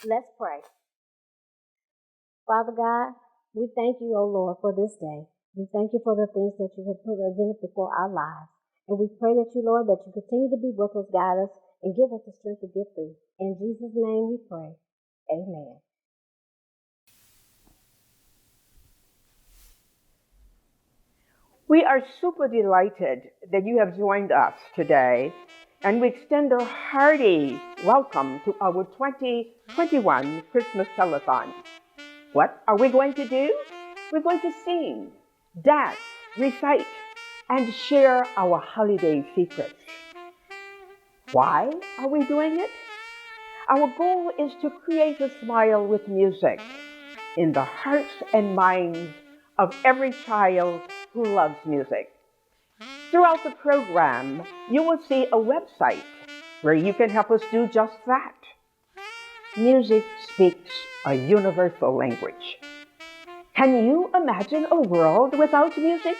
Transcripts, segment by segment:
Let's pray. Father God, we thank you, O Lord, for this day. We thank you for the things that you have presented before our lives. And we pray that you, Lord, that you continue to be with us, guide us, and give us the strength to get through. In Jesus' name we pray. Amen. We are super delighted that you have joined us today, and we extend a hearty welcome to our 2021 Christmas Telethon. What are we going to do? We're going to sing, dance, recite, and share our holiday secrets. Why are we doing it? Our goal is to create a smile with music in the hearts and minds of every child who loves music. Throughout the program, you will see a website where you can help us do just that. Music speaks a universal language. Can you imagine a world without music?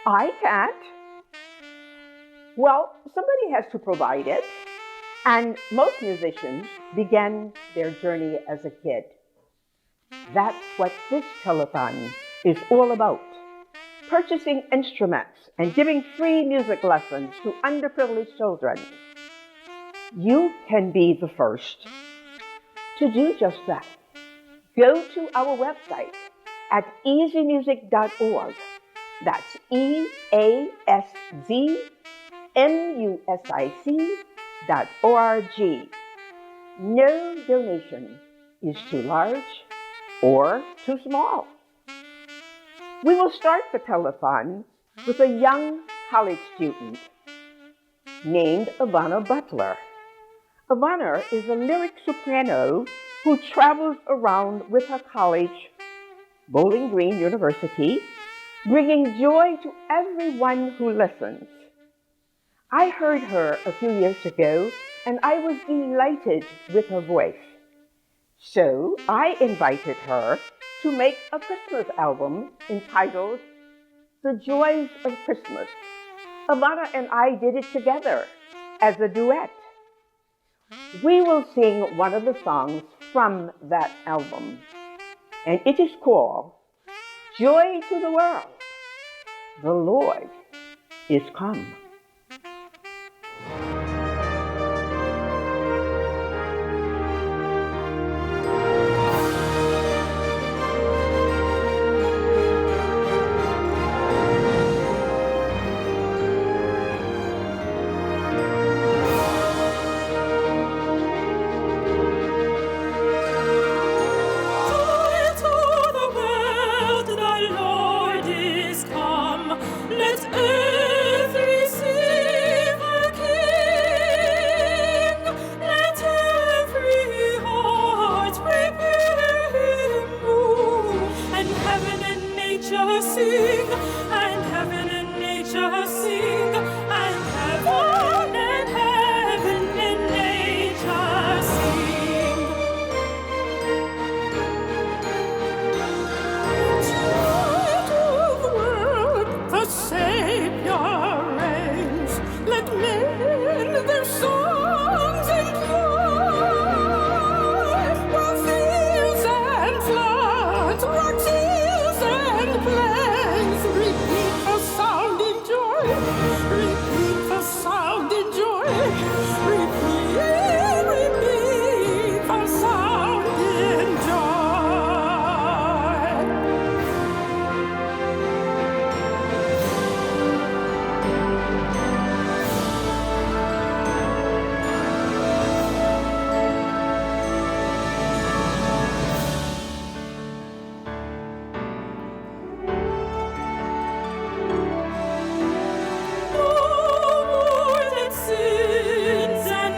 I can't. Well, somebody has to provide it, and most musicians began their journey as a kid. That's what this telethon is all about. Purchasing instruments and giving free music lessons to underprivileged children. You can be the first to do just that. Go to our website at easymusic.org. That's EASZMUSIC.org. No donation is too large or too small. We will start the telethon with a young college student named Ivana Butler. Ivana is a lyric soprano who travels around with her college, Bowling Green University, bringing joy to everyone who listens. I heard her a few years ago, and I was delighted with her voice. So I invited her to make a Christmas album entitled The Joys of Christmas. Ivana and I did it together as a duet. We will sing one of the songs from that album, and it is called Joy to the World. The Lord is come. More than sins and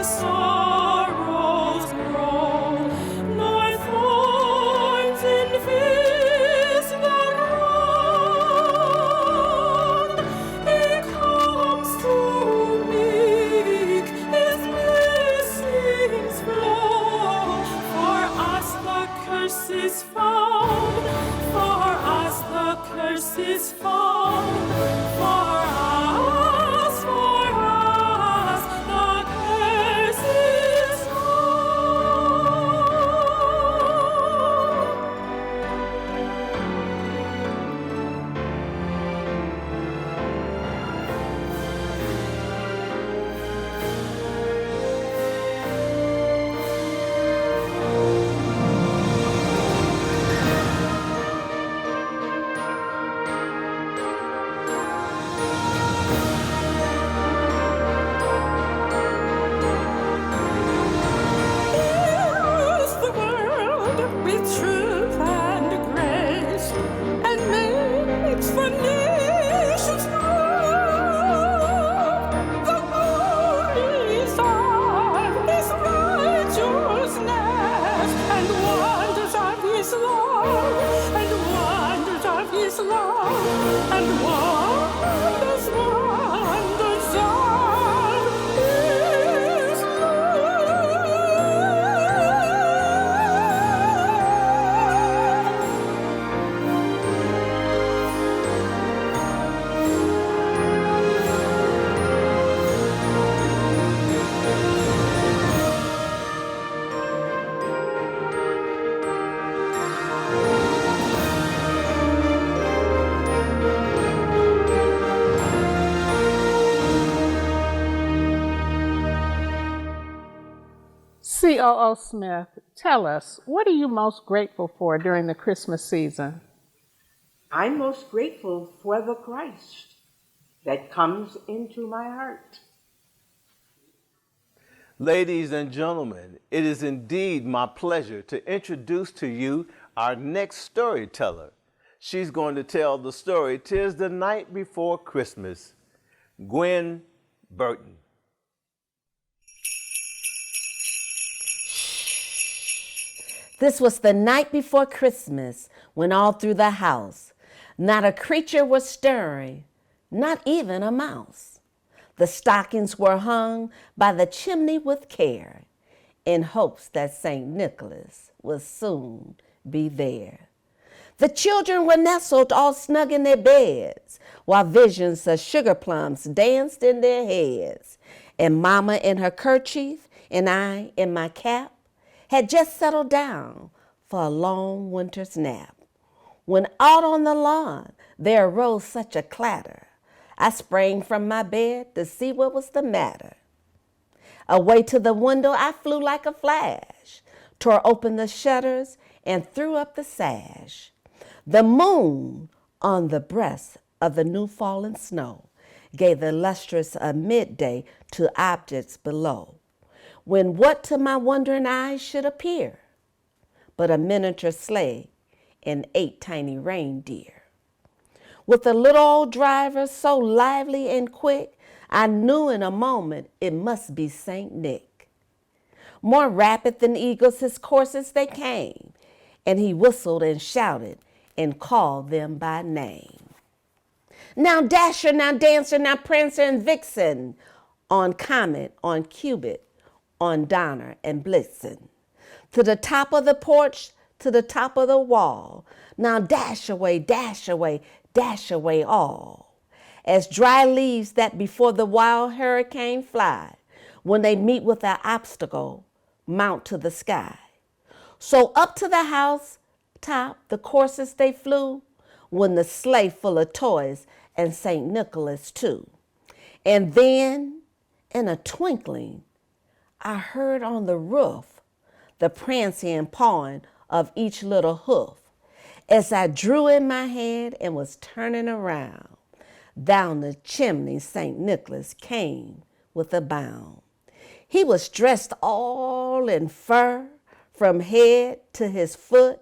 COO Smith, tell us, what are you most grateful for during the Christmas season? I'm most grateful for the Christ that comes into my heart. Ladies and gentlemen, it is indeed my pleasure to introduce to you our next storyteller. She's going to tell the story "'Tis the Night Before Christmas." Gwen Burton. This was the night before Christmas, when all through the house not a creature was stirring, not even a mouse. The stockings were hung by the chimney with care, in hopes that St. Nicholas would soon be there. The children were nestled all snug in their beds, while visions of sugar plums danced in their heads. And Mama in her kerchief, and I in my cap, had just settled down for a long winter's nap. When out on the lawn there arose such a clatter, I sprang from my bed to see what was the matter. Away to the window I flew like a flash, tore open the shutters and threw up the sash. The moon on the breast of the new fallen snow gave the lustrous of midday to objects below, when what to my wondering eyes should appear but a miniature sleigh and 8 tiny reindeer. With a little old driver so lively and quick, I knew in a moment it must be St. Nick. More rapid than eagles his coursers they came, and he whistled and shouted and called them by name. Now Dasher, now Dancer, now Prancer and Vixen, on Comet, on Cupid, on Donner and Blitzen, to the top of the porch, to the top of the wall. Now dash away, dash away, dash away all. As dry leaves that before the wild hurricane fly, when they meet with an obstacle, mount to the sky. So up to the house top the coursers they flew, when the sleigh full of toys and St. Nicholas too. And then, in a twinkling, I heard on the roof the prancing and pawing of each little hoof. As I drew in my hand and was turning around, down the chimney St. Nicholas came with a bound. He was dressed all in fur from head to his foot,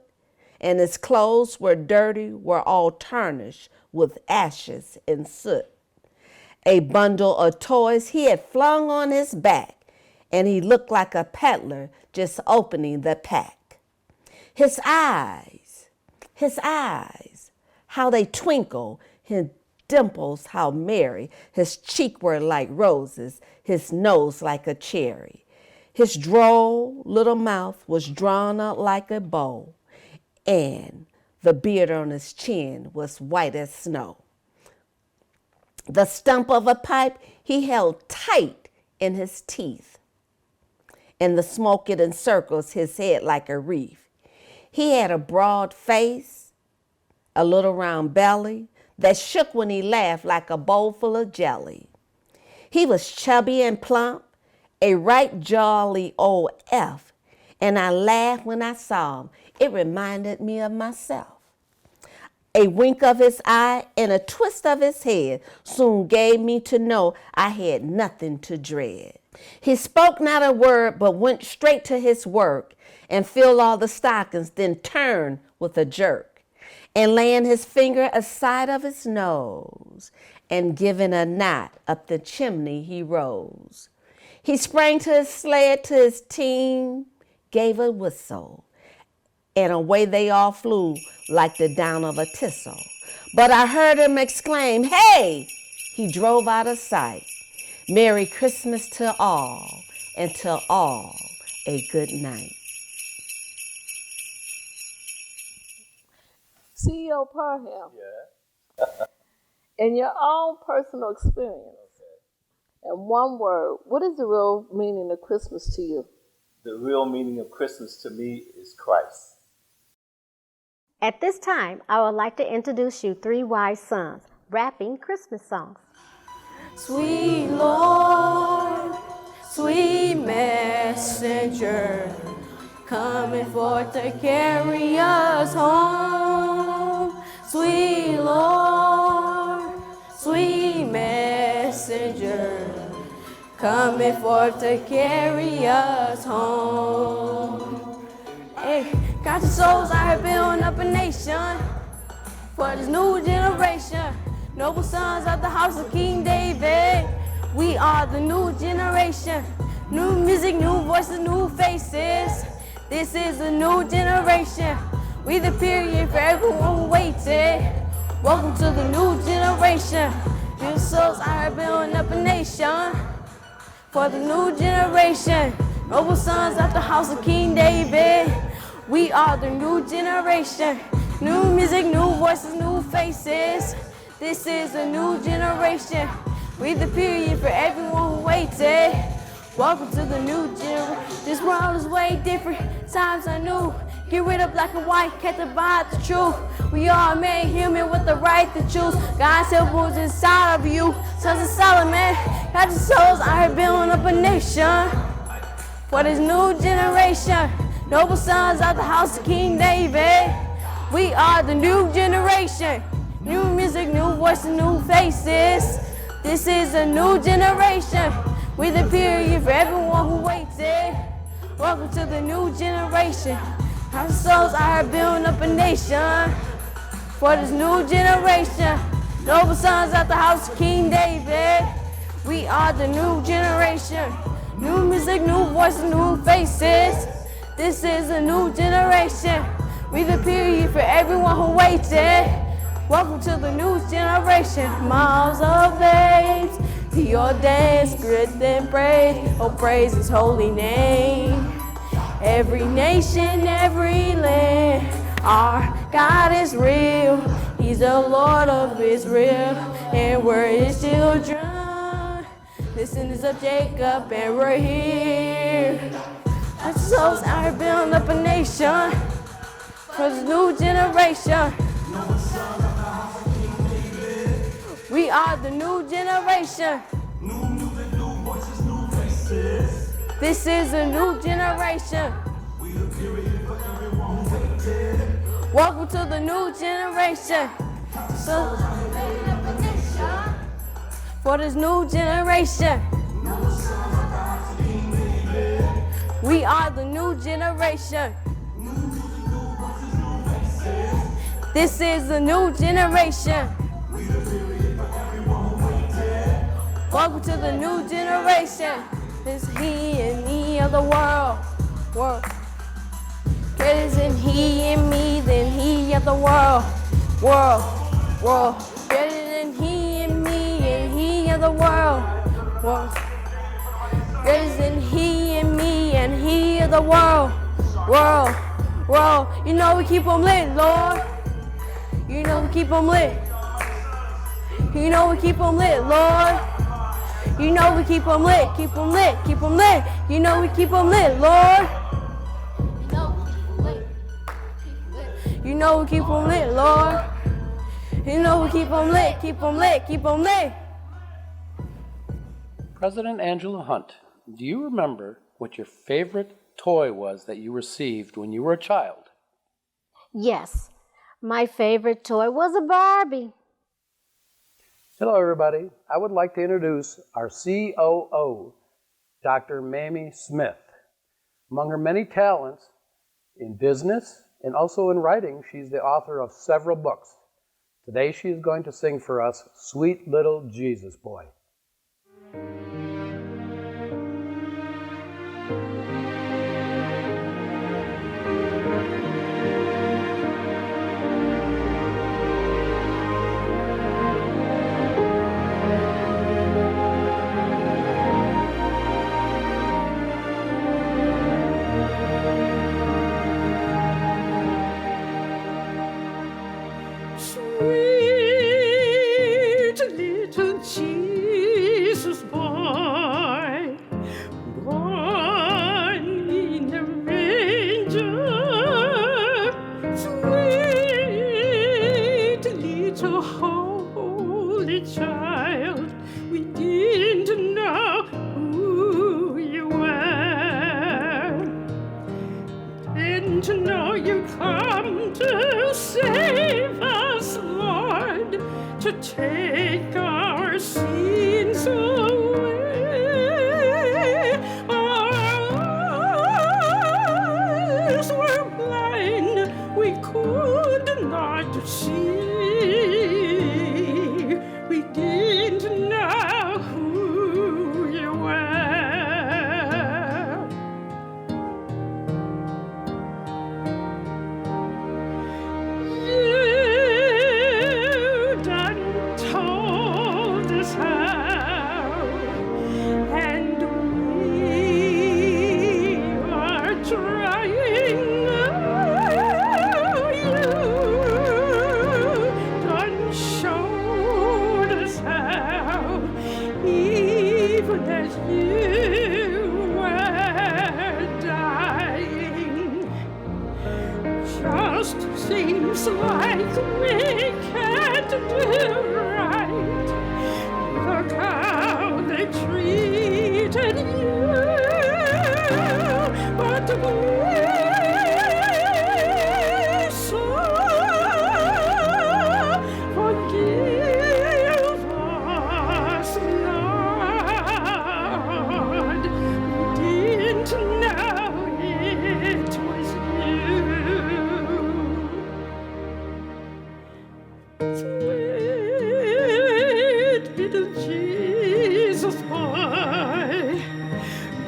and his clothes were dirty, were all tarnished with ashes and soot. A bundle of toys he had flung on his back, and he looked like a peddler just opening the pack. His eyes, how they twinkle, his dimples how merry, his cheek were like roses, his nose like a cherry. His droll little mouth was drawn out like a bow, and the beard on his chin was white as snow. The stump of a pipe he held tight in his teeth, and the smoke it encircles his head like a wreath. He had a broad face, a little round belly that shook when he laughed like a bowl full of jelly. He was chubby and plump, a right jolly old F, and I laughed when I saw him. It reminded me of myself. A wink of his eye and a twist of his head soon gave me to know I had nothing to dread. He spoke not a word, but went straight to his work and filled all the stockings, then turned with a jerk, and laying his finger aside of his nose, and giving a knot up the chimney he rose. He sprang to his sled, to his team, gave a whistle, and away they all flew like the down of a thistle. But I heard him exclaim, "Hey!" He drove out of sight. Merry Christmas to all, and to all a good night. CEO Parham. In your own personal experience, in one word, what is the real meaning of Christmas to you? The real meaning of Christmas to me is Christ. At this time, I would like to introduce you three wise sons rapping Christmas songs. Sweet Lord, sweet messenger, coming forth to carry us home. Sweet Lord, sweet messenger, coming forth to carry us home. Hey, got the souls out here building up a nation for this new generation. Noble sons of the house of King David. We are the new generation. New music, new voices, new faces. This is a new generation. We the period for everyone who waited. Welcome to the new generation. New souls out here building up a nation for the new generation. Noble sons of the house of King David. We are the new generation. New music, new voices, new faces. This is a new generation. We the period for everyone who waited. Welcome to the new generation. This world is way different. Times are new. Get rid of black and white, can't divide the truth. We are made human with the right to choose. God's help was inside of you. Sons of Solomon, got your souls out here building up a nation for this new generation. Noble sons of the house of King David. We are the new generation. New music, new voices, new faces. This is a new generation. We the period for everyone who waited. Welcome to the new generation. Our souls are building up a nation for this new generation. Noble sons of the house of King David. We are the new generation. New music, new voices, new faces. This is a new generation. We the period for everyone who waited. Welcome to the new generation. Miles of babes, to your dance, grit and praise. Oh, praise His holy name. Every nation, every land, our God is real. He's the Lord of Israel, and we're His children. Descendants of Jacob, and we're here. Our souls out here building up a nation for this new generation. We are the new generation. New music, new voices, new faces. This is a new generation. We the period for everyone who waited. Welcome to the new generation. So, for this new generation. We are the new generation. This is the new generation. Welcome to the new generation. This He and me of the world. Greater is He in me than He of the world. Greater than He in me and He of the world. Greater than He in me and He of the world. You know we keep them lit, Lord. You know we keep them lit. You know we keep them lit, Lord. You know we keep them lit, keep them lit, keep them lit. You know we keep them lit, Lord. You know we keep them lit, Lord. You know we keep them lit, keep them lit, keep them lit. President Angela Hunt, do you remember what your favorite toy was that you received when you were a child? Yes, my favorite toy was a Barbie. Hello, everybody. I would like to introduce our COO, Dr. Mamie Smith. Among her many talents in business and also in writing, she's the author of several books. Today, she is going to sing for us, Sweet Little Jesus Boy. didn't know you'd come to save us, Lord, to take our sins away. Our eyes were blind, we could not see. We didn't know who you were. You done told us how, and we are trying now. You done showed us how, even as you were dying. Just seems like we can't do right. Look how they treated you, but please, forgive us, Lord. We didn't know it was you. Sweet little Jesus boy,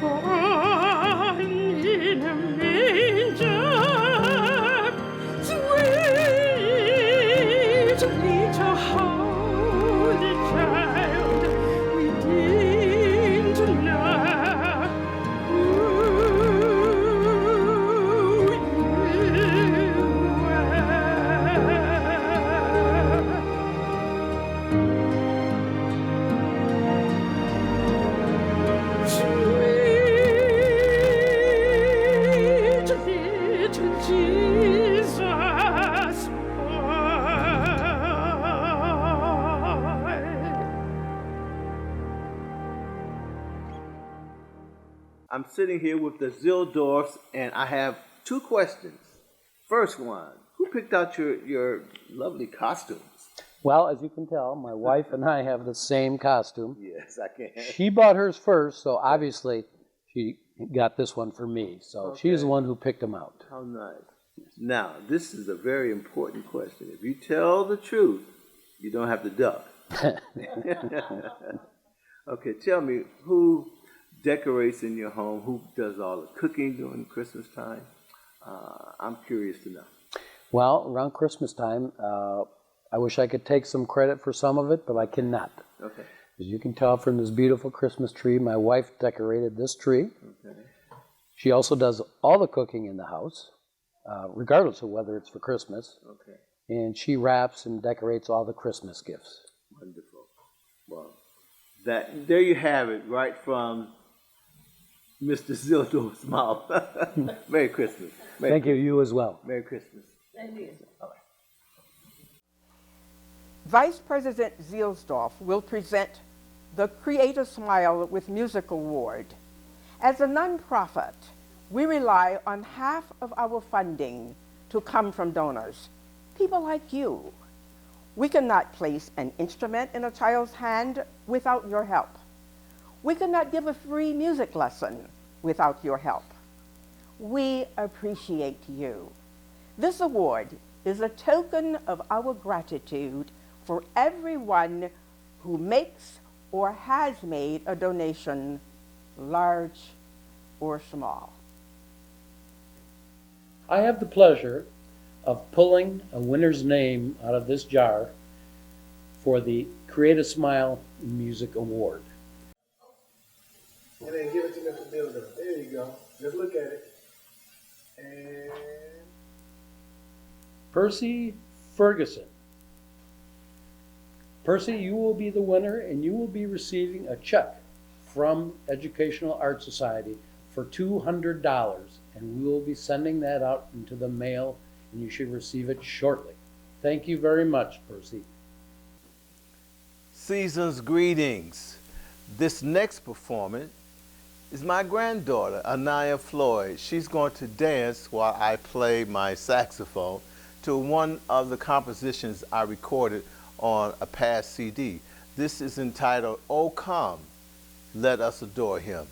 born in a manger. Sweet little holy child, we didn't know who you were. Sweet little Jesus boy. I'm sitting here with the Zildorfs, and I have two questions. First one, who picked out your lovely costumes? Well, as you can tell, my wife and I have the same costume. Yes, I can. She bought hers first, so obviously she got this one for me. So she's the one who picked them out. How nice. Now, this is a very important question. If you tell the truth, you don't have to duck. Okay, tell me, who decorates in your home? Who does all the cooking during Christmas time? I'm curious to know. Well, around Christmas time, I wish I could take some credit for some of it, but I cannot. Okay. As you can tell from this beautiful Christmas tree, my wife decorated this tree. Okay. She also does all the cooking in the house, regardless of whether it's for Christmas. Okay. And she wraps and decorates all the Christmas gifts. Wonderful. Well, there you have it, right from Mr. Zildorf's mouth. Merry Christmas. Thank you, you as well. Merry Christmas. Thank you. Vice President Zielsdorf will present the Create a Smile with Music Award. As a nonprofit, we rely on half of our funding to come from donors, people like you. We cannot place an instrument in a child's hand without your help. We cannot give a free music lesson without your help. We appreciate you. This award is a token of our gratitude for everyone who makes or has made a donation, large or small. I have the pleasure of pulling a winner's name out of this jar for the Create a Smile Music Award. And then give it to Mr. Builder. There you go. Just look at it. And Percy Ferguson. Percy, you will be the winner, and you will be receiving a check from Educational Art Society for $200, and we will be sending that out into the mail, and you should receive it shortly. Thank you very much, Percy. Season's greetings. This next performance is my granddaughter, Anaya Floyd. She's going to dance while I play my saxophone to one of the compositions I recorded on a past CD. This is entitled, "Oh Come, Let Us Adore Him."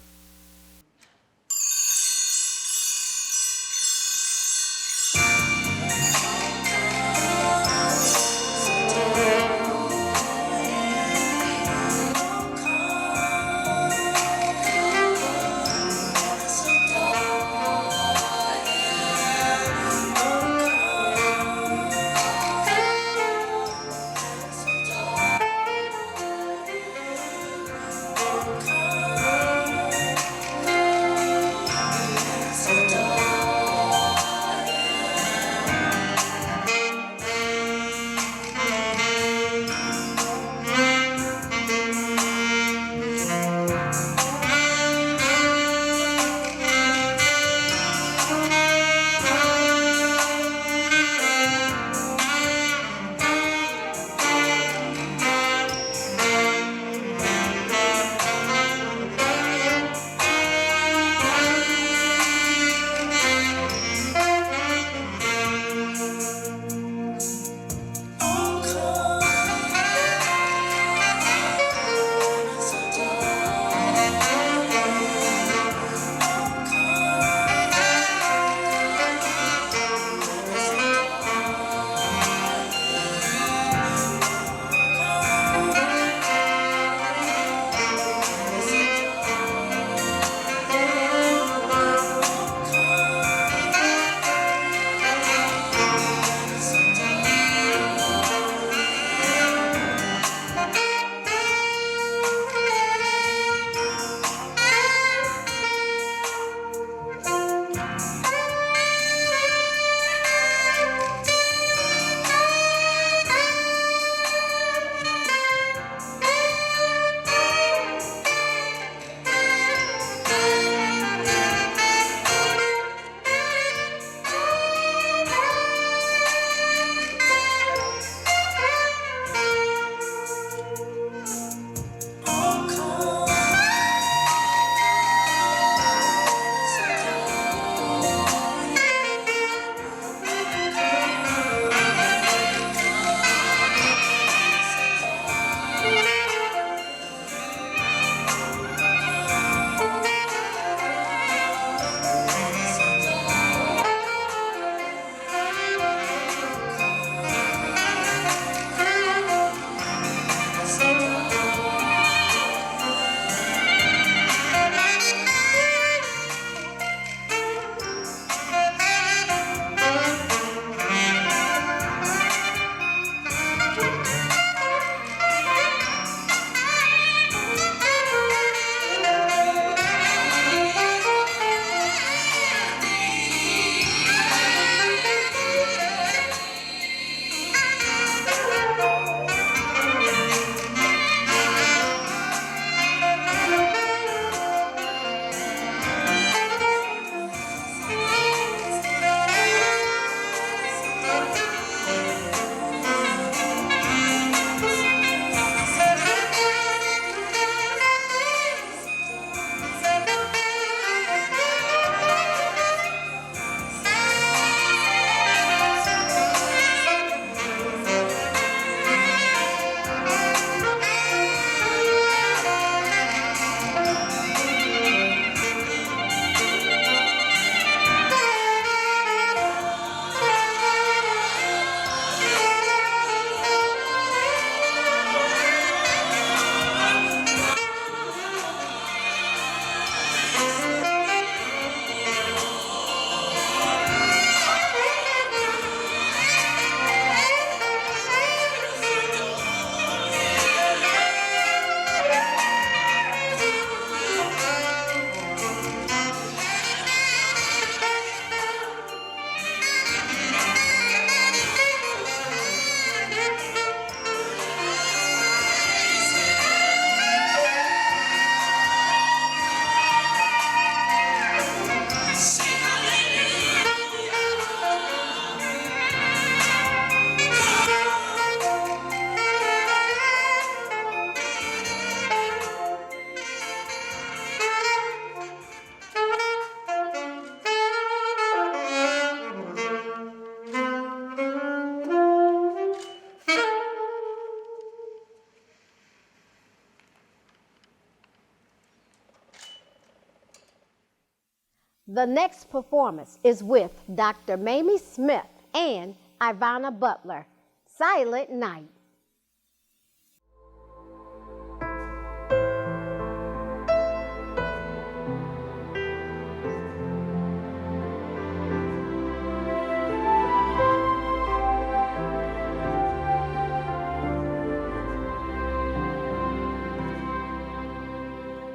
The next performance is with Dr. Mamie Smith and Ivana Butler, Silent Night.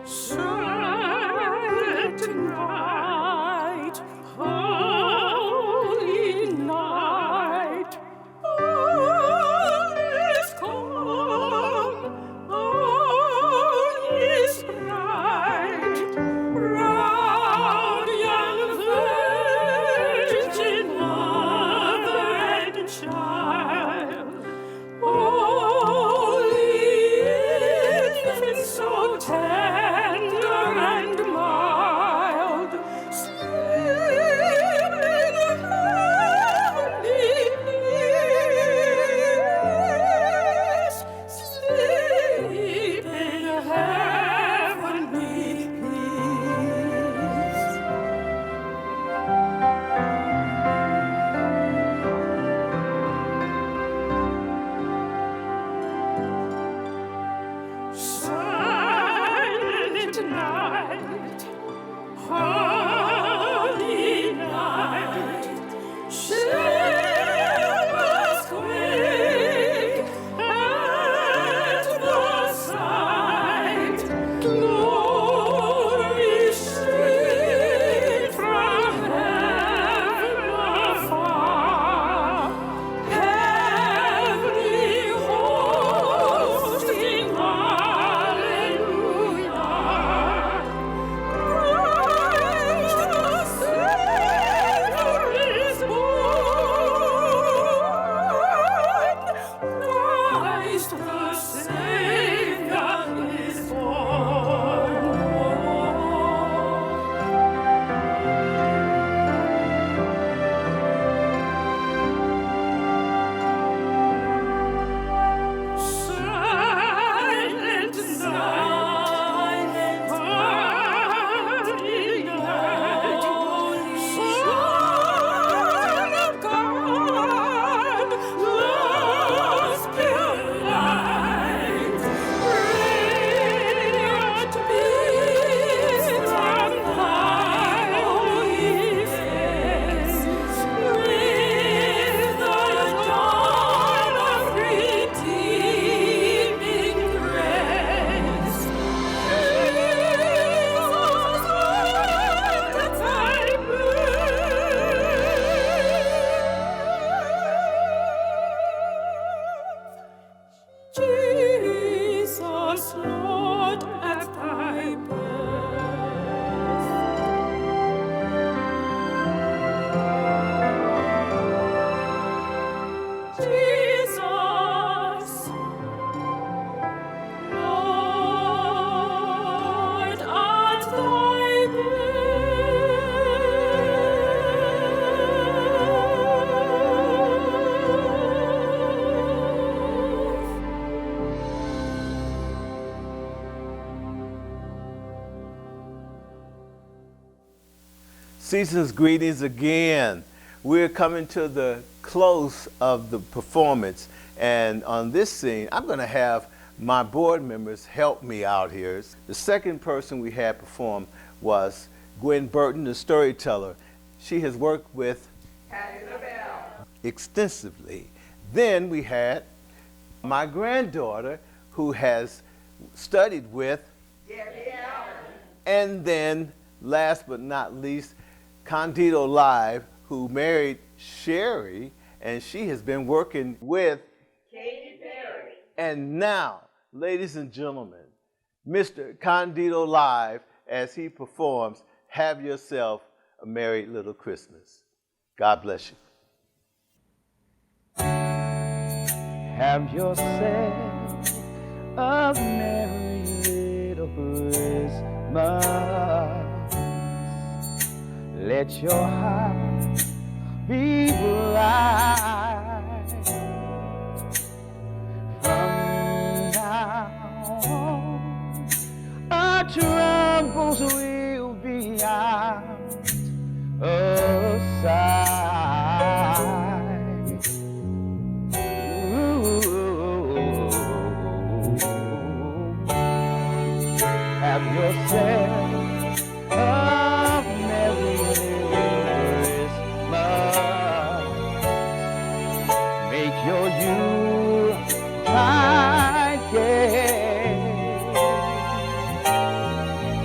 Silent night, holy night, all is calm, all is bright. Round young virgin mother and child, holy infant so tender and mild, sleep in heavenly peace, sleep in heavenly peace. Silent night, holy night, shivers quake at the sight. Glory stream from heaven afar, heavenly host in hallelujah. Christ the Savior is born. Christ the Savior is born. Silent night, holy night, Son of God, lost in light, radiant peace from thy holy face, with the dawn of redeeming grace. Jesus, Lord, at thy birth. Jesus, Lord, at thy birth. Season's greetings again. We're coming to the close of the performance, and on this scene, I'm going to have my board members help me out here. The second person we had perform was Gwen Burton, the storyteller. She has worked with extensively. Then we had my granddaughter, who has studied with, and then last but not least, Candido Live, who married Sherry, and she has been working with Katy Perry. And now, ladies and gentlemen, Mr. Candido Live, as he performs Have Yourself a Merry Little Christmas. God bless you. Have yourself a merry little Christmas. Let your heart be bright. From now on, our troubles will be out. aside. Ooh, have yourself a Merry Christmas. Make your Yuletide gay.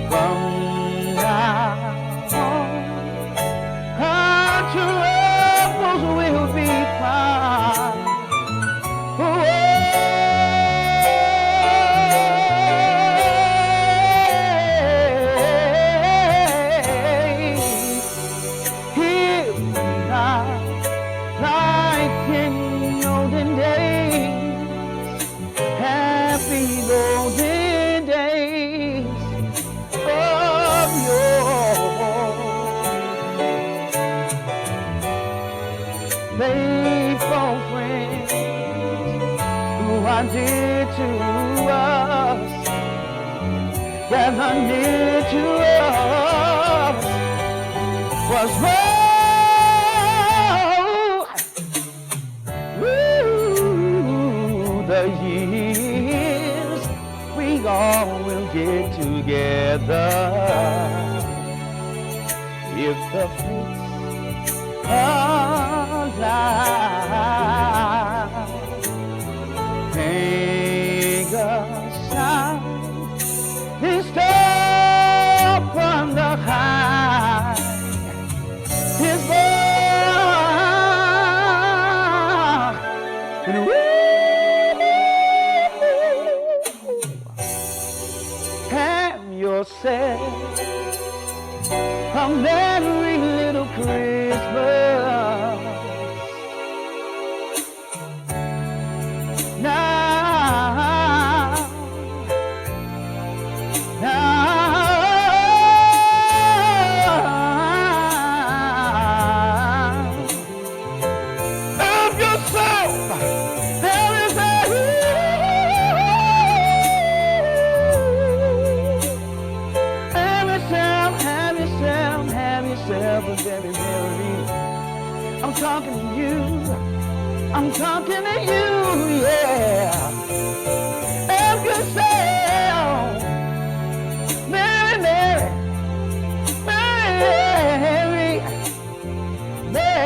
From now on, our troubles will be far away. Here we are, like in olden days, happy golden days of yore. Faithful friends who are dear to us, gather near to us, was the years we all will get together. If the fates allow, hang aside this stuff from the high. His love and have yourself a merry little Christmas. Now, help yourself. Have yourself a very merry. I'm talking to you. I'm talking to you, yeah. Have yourself merry, merry, merry, merry.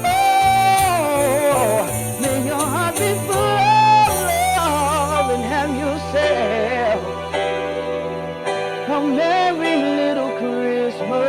Oh, may your heart be full of love and have yourself a merry little Christmas.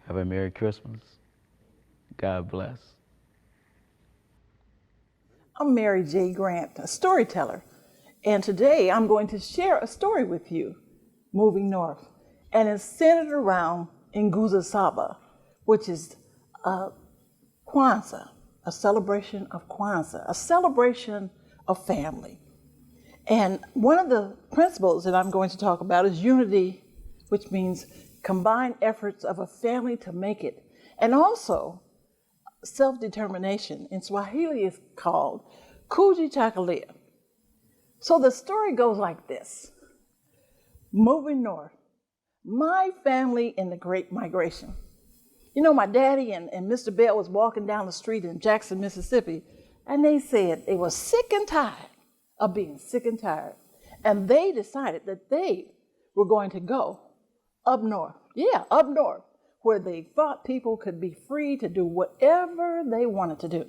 Have a Merry Christmas. God bless. I'm Mary J. Grant, a storyteller, and today I'm going to share a story with you, Moving North, and it's centered around Nguza Saba, which is Kwanzaa, a celebration of Kwanzaa, a celebration of family. And one of the principles that I'm going to talk about is unity, which means combined efforts of a family to make it, and also self-determination. In Swahili is called kujitakulia. So the story goes like this. Moving north, my family in the Great Migration. You know, my daddy and Mr. Bell was walking down the street in Jackson, Mississippi, and they said they were sick and tired of being sick and tired. And they decided that they were going to go up north. Yeah, up north, where they thought people could be free to do whatever they wanted to do.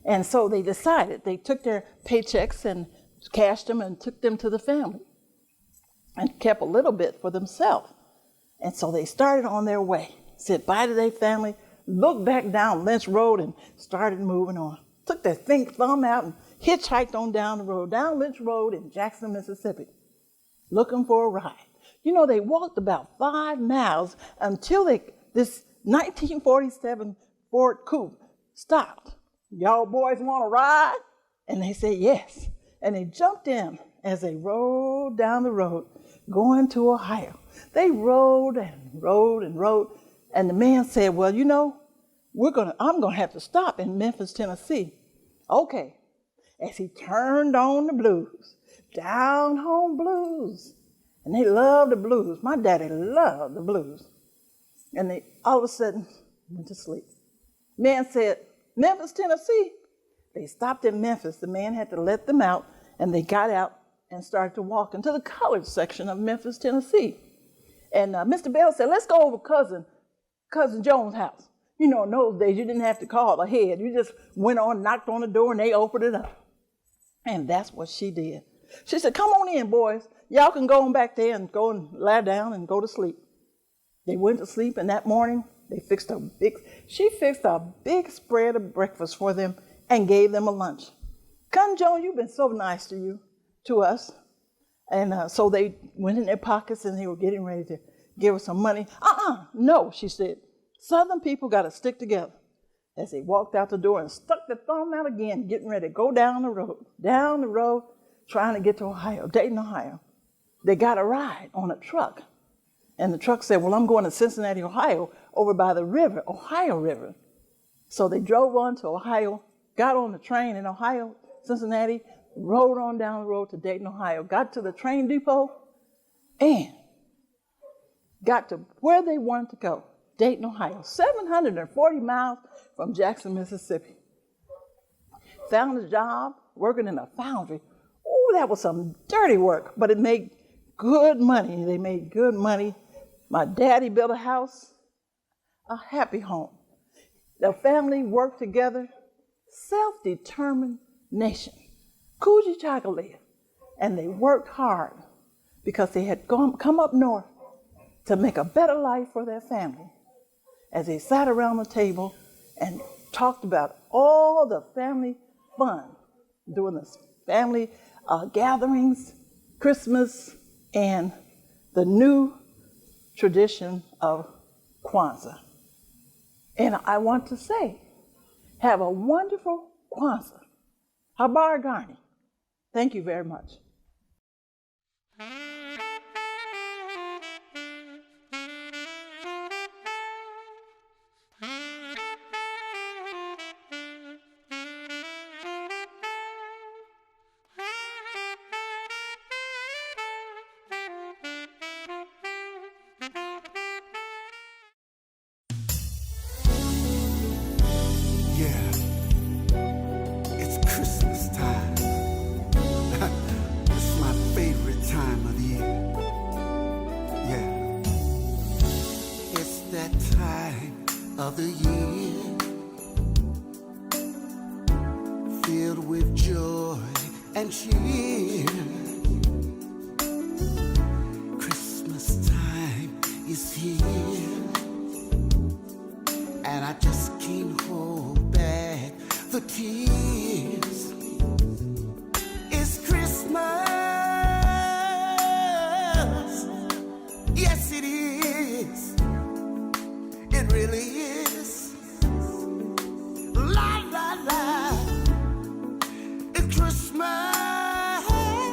And so they decided, they took their paychecks and cashed them and took them to the family and kept a little bit for themselves. And so they started on their way, said bye to their family, looked back down Lynch Road and started moving on. Took their thumb out and hitchhiked on down the road, down Lynch Road in Jackson, Mississippi, looking for a ride. You know, they walked about 5 miles until this 1947 Ford Coupe stopped. y'all boys want to ride? And they said, yes. And they jumped in as they rode down the road going to Ohio. They rode and rode and rode. And the man said, well, you know, I'm going to have to stop in Memphis, Tennessee. Okay. As he turned on the blues, down home blues. And they loved the blues. My daddy loved the blues. And they all of a sudden went to sleep. Man said, Memphis, Tennessee. They stopped in Memphis. The man had to let them out, and they got out and started to walk into the college section of Memphis, Tennessee. And Mr. Bell said, let's go over Cousin Jones' house. You know, in those days, you didn't have to call ahead. You just went on, knocked on the door, and they opened it up. And that's what she did. She said, come on in, boys. Y'all can go on back there and go and lie down and go to sleep. They went to sleep, and that morning, she fixed a big spread of breakfast for them and gave them a lunch. Cousin Joan, you've been so nice to us. And so they went in their pockets and they were getting ready to give her some money. No, she said. Southern people got to stick together. As they walked out the door and stuck their thumb out again, getting ready to go down the road, trying to get to Ohio, Dayton, Ohio. They got a ride on a truck. And the truck said, well, I'm going to Cincinnati, Ohio, over by the river, Ohio River. So they drove on to Ohio, got on the train in Ohio, Cincinnati, rode on down the road to Dayton, Ohio, got to the train depot, and got to where they wanted to go, Dayton, Ohio, 740 miles from Jackson, Mississippi. Found a job working in a foundry. Oh, that was some dirty work, but it made good money. They made good money. My daddy built a house, a happy home. The family worked together, self-determined nation, Coogee Chocolate. And they worked hard because they had come up north to make a better life for their family. As they sat around the table and talked about all the family fun, doing the family gatherings, Christmas, and the new tradition of Kwanzaa. And I want to say, have a wonderful Kwanzaa. Habar Garni. Thank you very much. of the year, filled with joy and cheer. Christmas time is here, and I just can't hold back the tears. It's Christmas, yes it is, it really is. La la la, it's Christmas. Oh,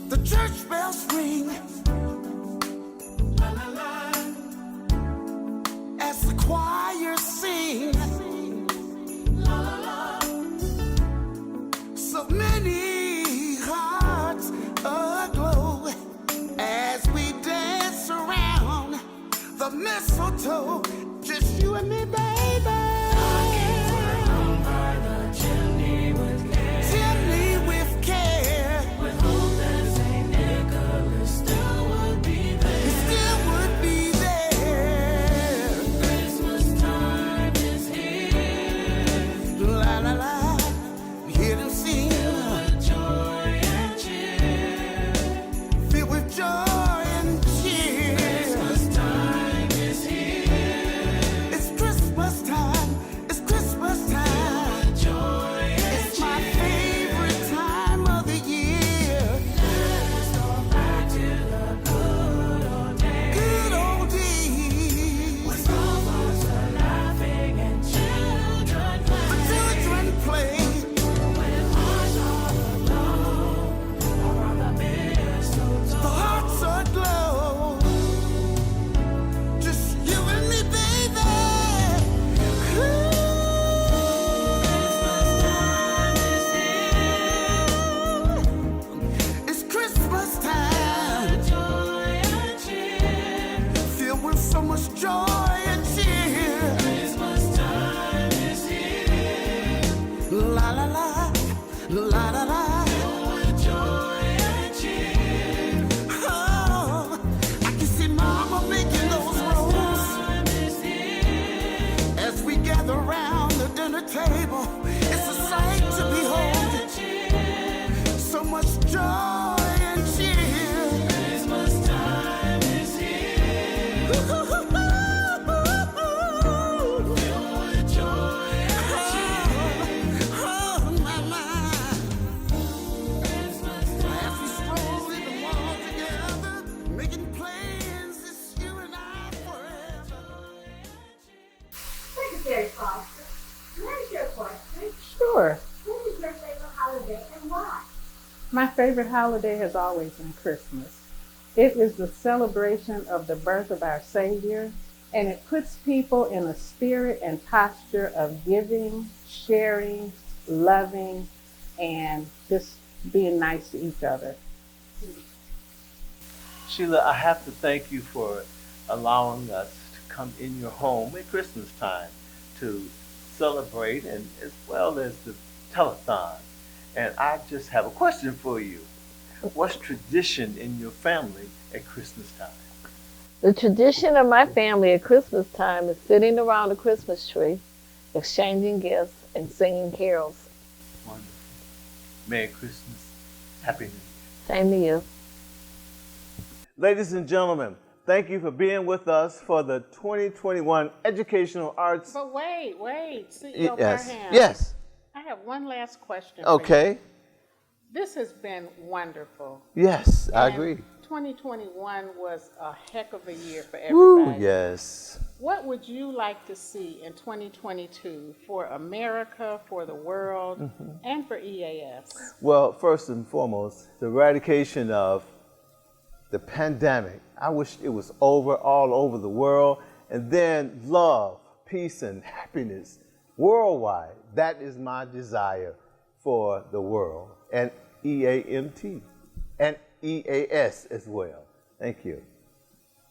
the church bells ring. La la la, as the choir sings. La la la, so many hearts aglow as we dance around the mistletoe. Just you and me, baby. Time My favorite holiday has always been Christmas. It is the celebration of the birth of our Savior, and it puts people in a spirit and posture of giving, sharing, loving, and just being nice to each other. Sheila, I have to thank you for allowing us to come in your home at Christmas time to celebrate and as well as the telethon. And I just have a question for you. What's tradition in your family at Christmas time? The tradition of my family at Christmas time is sitting around the Christmas tree, exchanging gifts, and singing carols. Wonderful. Merry Christmas. Happy New Year. Same to you. Ladies and gentlemen, thank you for being with us for the 2021 Educational Arts. But wait, CEO Yes. Parham. Yes. I have one last question. Okay. This has been wonderful. Yes, I And agree. 2021 was a heck of a year for Woo, everybody. yes. What would you like to see in 2022 for America, for the world, and for EAS? Well, first and foremost, the eradication of the pandemic. I wish it was over, all over the world. And then love, peace, and happiness worldwide. That is my desire for the world. And EAMT. And EAS as well. Thank you.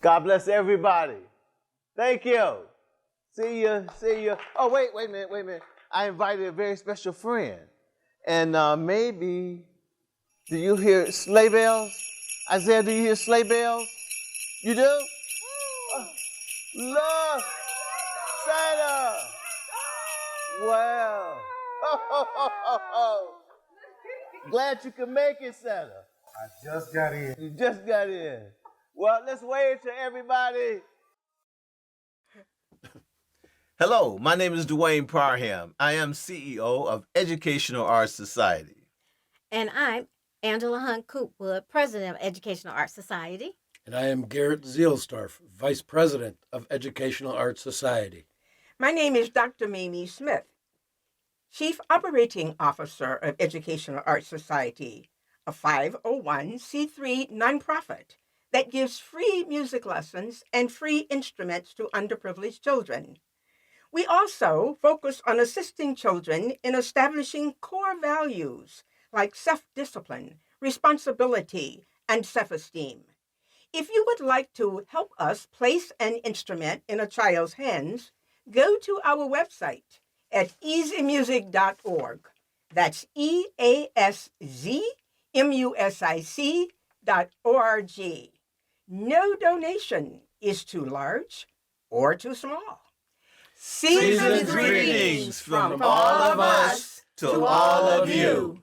God bless everybody. Thank you. See you. Oh, wait a minute. I invited a very special friend. And maybe, do you hear sleigh bells? Isaiah, do you hear sleigh bells? You do? Oh, look, Santa. Wow. Glad you could make it, Santa. I just got in. You just got in. Well, let's wave to everybody. Hello, my name is Dwayne Parham. I am CEO of Educational Arts Society. And I'm Angela Hunt Coopwood, President of Educational Arts Society. And I am Garrett Zielsdorf, Vice President of Educational Arts Society. My name is Dr. Mamie Smith, Chief Operating Officer of Educational Arts Society, a 501c3 nonprofit that gives free music lessons and free instruments to underprivileged children. We also focus on assisting children in establishing core values like self-discipline, responsibility, and self-esteem. If you would like to help us place an instrument in a child's hands, go to our website at easymusic.org. That's EASZMUSIC.org. No donation is too large or too small. Season's greetings from all of us to all of you.